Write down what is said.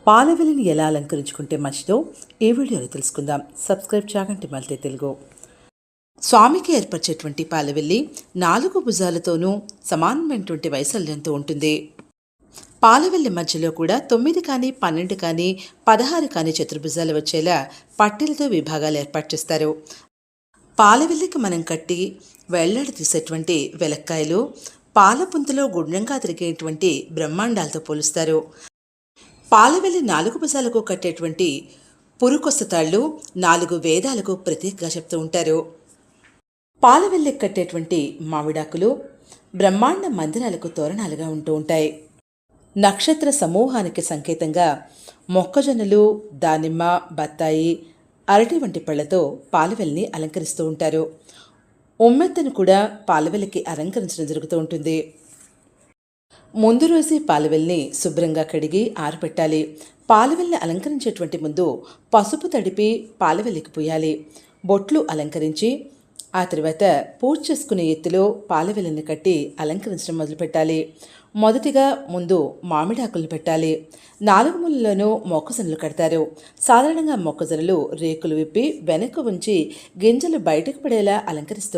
పాలవెల్లిని ఎలా అలంకరించుకుంటే మంచిదో ఈ వీడియోలో తెలుసుకుందాం. Subscribe Chaganti multi Telugu. స్వామికి ఏర్పరిచేటువంటి పాలవెల్లి 4 భుజాలతోనూ సమానమైనటువంటి వైశాల్యంతో ఉంటుంది. పాలవెల్లి మధ్యలో కూడా 9 కానీ 12 కానీ 16 కానీ చతుర్భుజాలు వచ్చేలా పట్టీలతో విభాగాలు ఏర్పాటు చేస్తారు. పాలవెల్లికి మనం కట్టి వేళ్లాడి తీసేటువంటి వెలక్కాయలు పాలపుంతలో గుండ్రంగా తిరిగేటువంటి బ్రహ్మాండాలతో పోలుస్తారు. పాలవెల్లి 4 భుజాలకు కట్టేటువంటి పురుకొస్త తాళ్ళు 4 వేదాలకు ప్రతీకగా చెప్తూ ఉంటారు. పాలవెల్లికి కట్టేటువంటి మామిడాకులు బ్రహ్మాండ మందిరాలకు తోరణాలుగా ఉంటూ ఉంటాయి. నక్షత్ర సమూహానికి సంకేతంగా మొక్కజొన్నలు, దానిమ్మ, బత్తాయి, అరటి వంటి పళ్లతో పాలవెల్లిని అలంకరిస్తూ ఉంటారు. ఉమ్మెత్తను కూడా పాలవెల్లికి అలంకరించడం జరుగుతూ ఉంటుంది. ముందు రోజే పాలవెల్లిని శుభ్రంగా కడిగి ఆరబెట్టాలి. పాలవెల్లిని అలంకరించేటువంటి ముందు పసుపు తడిపి పాలవెల్లికి పూయాలి. బొట్లు అలంకరించి ఆ తర్వాత పూజ చేసుకునే ఎత్తులో పాలవెల్లిని కట్టి అలంకరించడం మొదలుపెట్టాలి. మొదటిగా ముందు మామిడాకులను పెట్టాలి. 4 మూలల్లోనూ మొక్కజొన్నలు కడతారు. సాధారణంగా మొక్కజొన్నలు రేకులు విప్పి వెనక్కు ఉంచి గింజలు బయటకు పడేలా అలంకరిస్తూ